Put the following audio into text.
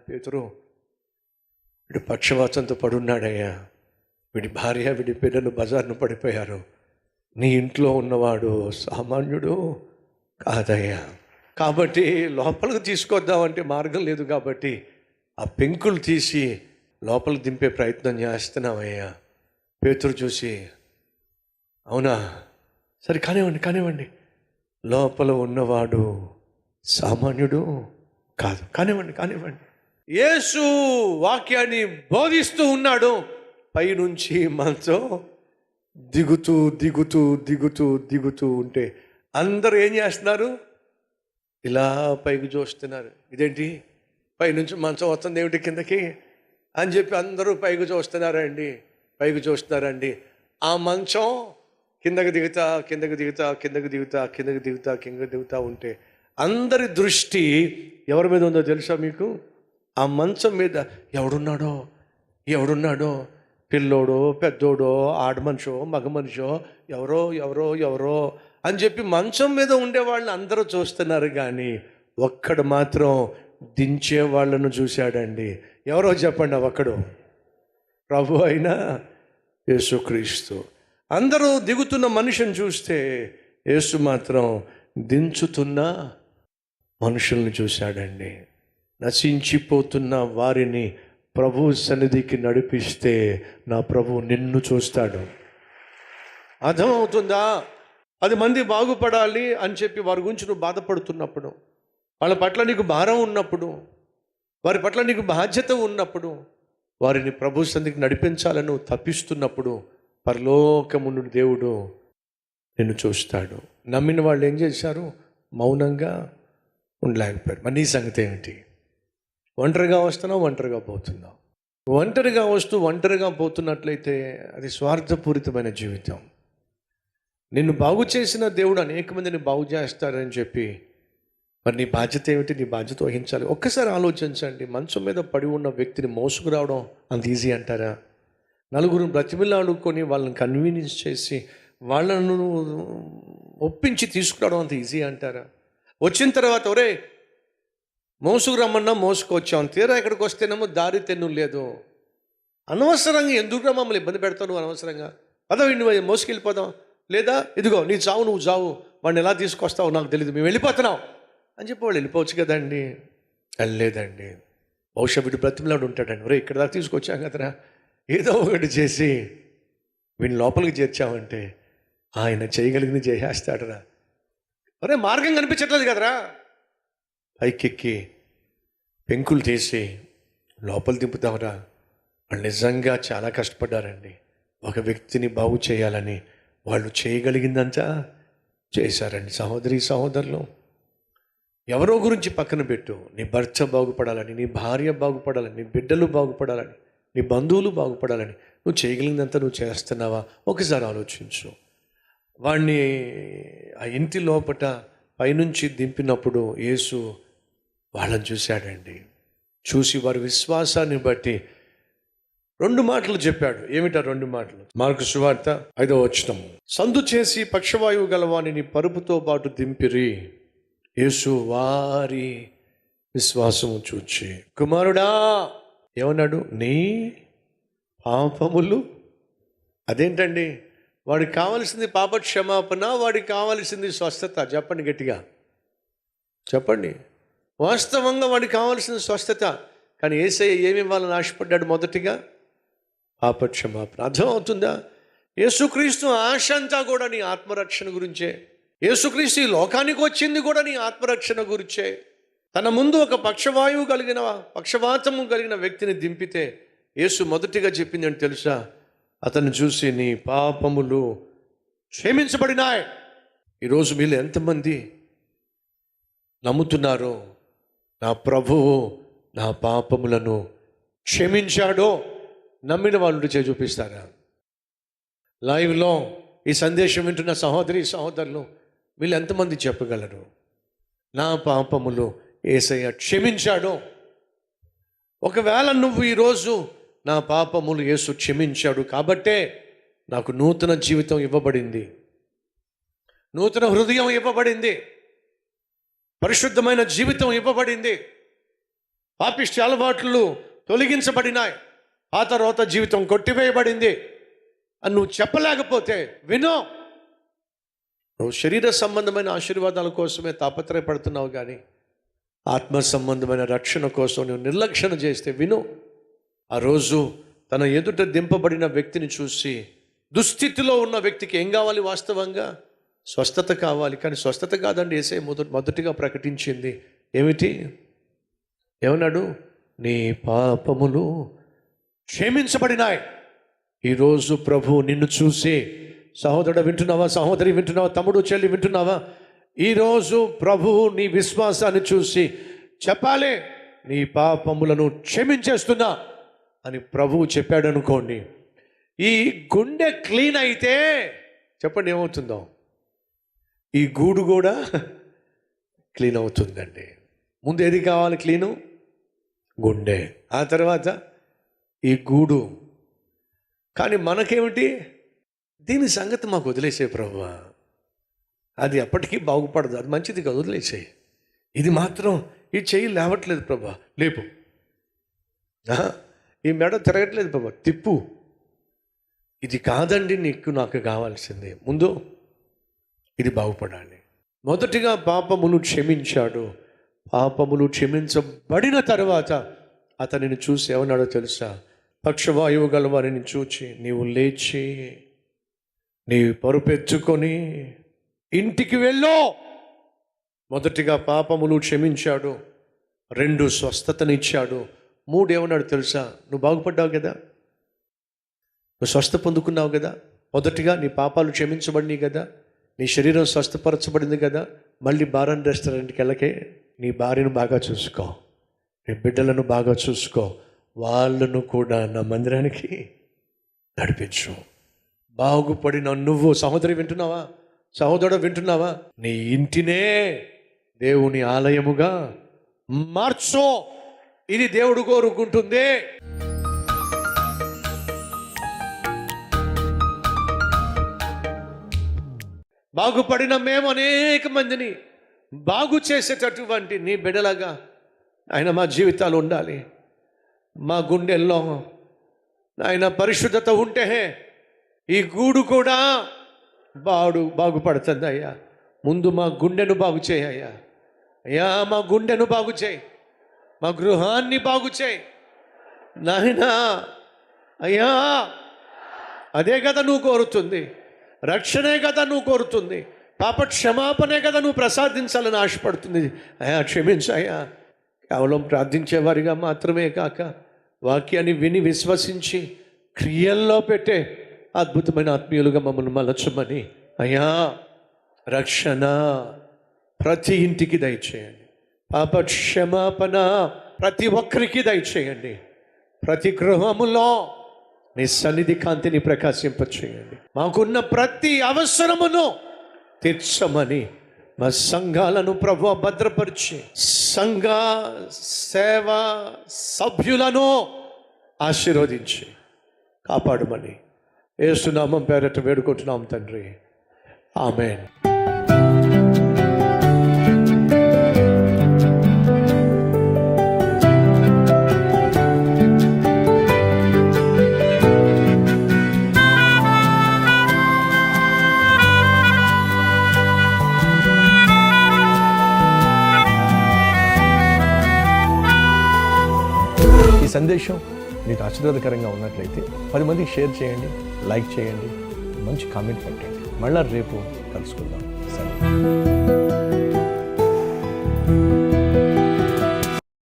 పేతురు, వీడు పక్షవాతంతో పడున్నాడయ్యా, వీడి భార్య వీడి పిల్లలు బజార్ను పడిపోయారు, నీ ఇంట్లో ఉన్నవాడు సామాన్యుడు కాదయ్యా. కాబట్టి లోపలికి తీసుకొద్దామంటే మార్గం లేదు కాబట్టి ఆ పెంకులు తీసి లోపలికి దింపే ప్రయత్నం చేస్తున్నామయ్యా. పేతురు చూసి, అవునా, సరే కానివ్వండి, లోపల ఉన్నవాడు సామాన్యుడు కాదు, కానివ్వండి. యేసు వాక్యాన్ని బోధిస్తూ ఉన్నాడు. పైనుంచి మంచం దిగుతూ ఉంటే అందరూ ఏం చేస్తున్నారు? ఇలా పైకి చూస్తున్నారు. ఇదేంటి పైనుంచి మంచం వస్తుంది ఏమిటి కిందకి అని చెప్పి అందరూ పైకి చూస్తున్నారండి. ఆ మంచం కిందకి దిగుతా ఉంటే అందరి దృష్టి ఎవరి మీద ఉందో తెలుసా మీకు? ఆ మంచం మీద ఎవడున్నాడో, పిల్లోడో పెద్దోడో ఆడ మనిషో మగ మనిషో ఎవరో అని చెప్పి మంచం మీద ఉండే వాళ్ళని అందరూ చూస్తున్నారు. కానీ ఒక్కడు మాత్రం దించే వాళ్ళను చూశాడండి. ఎవరో చెప్పండి, ఒక్కడు ప్రభు అయిన యేసుక్రీస్తు. అందరూ దిగుతున్న మనిషిని చూస్తే యేసు మాత్రం దించుతున్న మనుషుల్ని చూశాడండి. నశించిపోతున్న వారిని ప్రభు సన్నిధికి నడిపిస్తే నా ప్రభు నిన్ను చూస్తాడు. అర్థమవుతుందా? 10 మంది బాగుపడాలి అని చెప్పి వారి గురించి నువ్వు బాధపడుతున్నప్పుడు, వాళ్ళ పట్ల నీకు భారం ఉన్నప్పుడు, వారి పట్ల నీకు బాధ్యత ఉన్నప్పుడు, వారిని ప్రభు సన్నిధికి నడిపించాలని నువ్వు తప్పిస్తున్నప్పుడు పరలోకము నుండి దేవుడు నిన్ను చూస్తాడు. నమ్మిన వాళ్ళు ఏం చేశారు? మౌనంగా ఉండలేకపోయారు. మరి నీ సంగతి ఏమిటి? ఒంటరిగా వస్తున్నావు, ఒంటరిగా పోతున్నావు. ఒంటరిగా వస్తూ ఒంటరిగా పోతున్నట్లయితే అది స్వార్థపూరితమైన జీవితం. నిన్ను బాగు చేసిన దేవుడు అనేక మందిని బాగు చేస్తారని చెప్పి మరి నీ బాధ్యత ఏమిటి? నీ బాధ్యత వహించాలి. ఒక్కసారి ఆలోచించండి. మంచం మీద పడి ఉన్న వ్యక్తిని మోసుకురావడం అంత ఈజీ అంటారా? నలుగురిని బ్రతిమిలాడుకొని వాళ్ళని కన్వీనియన్స్ చేసి వాళ్ళను ఒప్పించి తీసుకురావడం అంత ఈజీ అంటారా? వచ్చిన తర్వాత ఒరే మోసుకురమ్మన్నా మోసుకొచ్చాం, తీరా ఇక్కడికి వస్తేనేమో దారి తెన్ను లేదు. అనవసరంగా ఎందుకు మమ్మల్ని ఇబ్బంది పెడతావు నువ్వు? అనవసరంగా అదో నువ్వు మోసుకెళ్ళిపోదాం, లేదా ఇదిగో నీ చావు నువ్వు చావు, వాడిని ఎలా తీసుకొస్తావు నాకు తెలియదు, మేము వెళ్ళిపోతున్నాం అని చెప్పి వాళ్ళు వెళ్ళిపోవచ్చు కదండి. వెళ్ళలేదండి. బహుశా వీడు బ్రతిమలాడు ఉంటాడండి. ఒరే ఇక్కడ దాకా తీసుకొచ్చాం కదరా, ఏదో ఒకటి చేసి వీడిని లోపలికి చేర్చామంటే ఆయన చేయగలిగింది చేసేస్తాడరా. ఒరే మార్గం కనిపించట్లేదు కదరా, పైకెక్కి పెంకులు తీసి లోపల దింపుతామరా. వాళ్ళు నిజంగా చాలా కష్టపడ్డారండి. ఒక వ్యక్తిని బాగు చేయాలని వాళ్ళు చేయగలిగిందంతా చేశారండి. సహోదరులు, ఎవరో గురించి పక్కన పెట్టు. నీ భర్త బాగుపడాలని, నీ భార్య బాగుపడాలని, నీ బిడ్డలు బాగుపడాలని, నీ బంధువులు బాగుపడాలని నువ్వు చేయగలిగిందంతా నువ్వు చేస్తున్నావా? ఒకసారి ఆలోచించు. వాడిని ఆ ఇంటి లోపట పైనుంచి దింపినప్పుడు యేసు వాళ్ళని చూశాడండి. చూసి వారి విశ్వాసాన్ని బట్టి 2 మాటలు చెప్పాడు. ఏమిటా 2 మాటలు? మార్కు సువార్త 5వ వచనం. సందు చేసి పక్షవాయువు గలవానిని పరుపుతో పాటు దింపిరి. యేసు వారి విశ్వాసము చూచి, కుమారుడా ఏమన్నాడు? నీ పాపములు. అదేంటండి? వాడికి కావలసింది పాప క్షమాపణ, వాడికి కావలసింది స్వస్థత. చెప్పండి గట్టిగా చెప్పండి. వాస్తవంగా వాడికి కావాల్సిన స్వస్థత. కానీ యేసయ్య ఏమి ఇవ్వాలని ఆశపడ్డాడు? మొదటిగా పాప క్షమాపణ. అర్థమవుతుందా? యేసుక్రీస్తు ఆశ అంతా కూడా నీ ఆత్మరక్షణ గురించే. యేసుక్రీస్తు ఈ లోకానికి వచ్చింది కూడా నీ ఆత్మరక్షణ గురించే. తన ముందు ఒక పక్షవాతము కలిగిన వ్యక్తిని దింపితే యేసు మొదటిగా చెప్పింది అని తెలుసా? అతన్ని చూసి నీ పాపములు క్షమించబడినాయి. ఈరోజు మీరు ఎంతమంది నమ్ముతున్నారో నా ప్రభువు నా పాపములను క్షమించాడో? నమ్మిన వాళ్ళు చేసి చూపిస్తారా? లైవ్లో ఈ సందేశం వింటున్న సహోదరులు వీళ్ళు ఎంతమంది చెప్పగలరు నా పాపములు యేసయ్య క్షమించాడో? ఒకవేళ నువ్వు ఈరోజు నా పాపములు యేసు క్షమించాడు కాబట్టే నాకు నూతన జీవితం ఇవ్వబడింది, నూతన హృదయం ఇవ్వబడింది, పరిశుద్ధమైన జీవితం ఇవ్వబడింది, పాపిష్టి అలవాట్లు తొలగించబడినాయి, ఆ తర్వాత జీవితం కొట్టివేయబడింది అని నువ్వు చెప్పలేకపోతే వినో. నువ్వు శరీర సంబంధమైన ఆశీర్వాదాల కోసమే తాపత్రయపడుతున్నావు, కానీ ఆత్మ సంబంధమైన రక్షణ కోసం నువ్వు నిర్లక్ష్యం చేస్తే విను. ఆ రోజు తన ఎదుట దింపబడిన వ్యక్తిని చూసి, దుస్థితిలో ఉన్న వ్యక్తికి ఏం కావాలి? వాస్తవంగా స్వస్థత కావాలి. కానీ స్వస్థత కాదండి యేసయ్య మొదటిగా ప్రకటించింది. ఏమిటి? ఏమన్నాడు? నీ పాపములు క్షమించబడినాయి. ఈరోజు ప్రభు నిన్ను చూసి, సహోదరుడు వింటున్నావా? సహోదరి వింటున్నావా? తమ్ముడు చెల్లి వింటున్నావా? ఈరోజు ప్రభు నీ విశ్వాసాన్ని చూసి చెప్పాలి, నీ పాపములను క్షమించేస్తున్నా అని ప్రభువు చెప్పాడు అనుకోండి. ఈ గుండె క్లీన్ అయితే చెప్పండి ఏమవుతుందో? ఈ గూడు కూడా క్లీన్ అవుతుందండి. ముందు ఏది కావాలి? క్లీను గుండె, ఆ తర్వాత ఈ గూడు. కానీ మనకేమిటి? దీని సంగతి మాకు వదిలేసే ప్రభువా, అది ఎప్పటికీ బాగుపడదు, అది మంచిది కాదు, వదిలేసేయి. ఇది మాత్రం ఈ చెయ్యి లేవట్లేదు ప్రభా, లేపు. ఈ మెడ తిరగట్లేదు ప్రభా, తిప్పు. ఇది కాదండి నీకు నాకు కావాల్సింది. ముందు ఇది బాగుపడాలి. మొదటిగా పాపములు క్షమించాడు. పాపములు క్షమించబడిన తర్వాత అతనిని చూసి ఏమన్నాడో తెలుసా? పక్షవాయువు గల వారిని చూచి నీవు లేచి నీ పరుపెత్తుకొని ఇంటికి వెళ్ళు. మొదటిగా పాపములు క్షమించాడు, 2 స్వస్థతనిచ్చాడు, 3 ఏమన్నాడు తెలుసా? నువ్వు బాగుపడ్డావు కదా, నువ్వు స్వస్థ పొందుకున్నావు కదా, మొదటిగా నీ పాపాలు క్షమించబడినాయి కదా, నీ శరీరం స్వస్థపరచబడింది కదా, మళ్ళీ బారన్ రెస్టారెంట్కి వెళ్ళకే, నీ భార్యను బాగా చూసుకో, నీ బిడ్డలను బాగా చూసుకో, వాళ్ళను కూడా నా మందిరానికి నడిపించు. బాగుపడిన నువ్వు, సహోదరి వింటున్నావా? సహోదరుడు వింటున్నావా? నీ ఇంటినే దేవుని ఆలయముగా మార్చో. ఇది దేవుడు కోరుకుంటుంది. బాగుపడిన మేము అనేక మందిని బాగు చేసేటటువంటి నీ బిడ్డలాగా ఆయన మా జీవితాలు ఉండాలి. మా గుండెల్లో ఆయన పరిశుద్ధత ఉంటే ఈ గూడు కూడా బాగుపడుతుంది అయ్యా. ముందు మా గుండెను బాగు చేయి అయ్యా. అయ్యా మా గుండెను బాగు చేయి, మా గృహాన్ని బాగు చేయి నాయనా. అయ్యా అదే కదా నువ్వు కోరుతుంది, రక్షణే కదా నువ్వు కోరుతుంది, పాప క్షమాపణే కదా నువ్వు ప్రసాదించాలని ఆశపడుతుంది. అయ్యా క్షమించయ్యా. కేవలం ప్రార్థించేవారిగా మాత్రమే కాక వాక్యాన్ని విని విశ్వసించి క్రియల్లో పెట్టే అద్భుతమైన ఆత్మీయులుగా మమ్మల్ని మలచమని అయ్యా రక్షణ ప్రతి ఇంటికి దయచేయండి. పాప క్షమాపణ ప్రతి ఒక్కరికి దయచేయండి. ప్రతి గృహములో నీ సన్నిధి కాంతిని ప్రకాశింపచేయండి. మాకున్న ప్రతి అవసరమును తీర్చమని మా సంఘాలను ప్రభువా భద్రపరిచి సంఘ సేవ సభ్యులను ఆశీర్వదించి కాపాడమని యేసు నామం పేరట వేడుకుంటున్నాం తండ్రి, ఆమేన్. ఈ సందేశం మీకు ఆశీర్వాదకరంగా ఉన్నట్లయితే 10 మందికి షేర్ చేయండి, లైక్ చేయండి, మంచి కామెంట్ పెట్టండి. మళ్ళా రేపు కలుసుకుందాం. సరే.